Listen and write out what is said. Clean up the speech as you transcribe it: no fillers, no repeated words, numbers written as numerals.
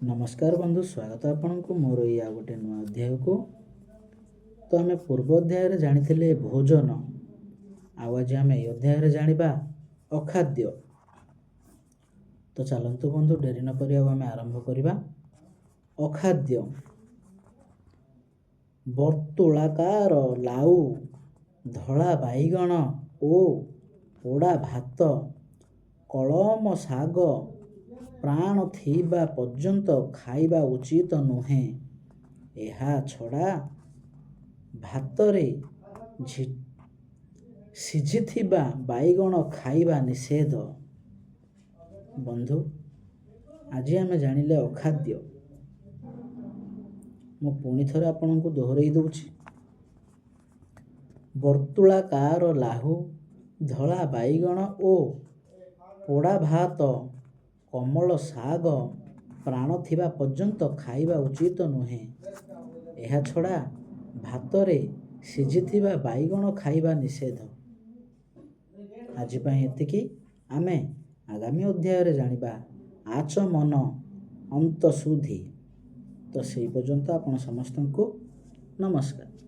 नमस्कार बंधु, स्वागत आपनको मोर ये आ गोटे नुआ अध्याय को। तो आम पूर्व अध्याय जानी भोजन, आज आम अध्याय जाना अखाद्य। तो चलतु बंधु, डेरी न करी आम आरंभ करवा। अखाद्य वर्तुलाकार लाउ, धला बैगण ओ पोड़ा भात, कलम शाग प्राण थिबा पर्यंत खाइबा उचित नुहे। एहा छड़ा भातरे सिझिथिबा बैगण खाइबा निषेध। बंधु, आज आम जानिले अखाद्य। मु पुणी थरे आपनକୁ दोहराई दउछि। वर्तुलाकार लाहु, धला बैगण ओ पोड़ा भात, कमल शाग प्राण थिबा पर्यंत खाइबा उचित नुहे। एहा छड़ा भातरे सिझिथिबा बैगण खाइबा निषेध। आज पाई एतिकी। आमे आगामी अध्याय जानिबा आच मन अंत सुधी। तो से पर्यंत आपण समस्त को नमस्कार।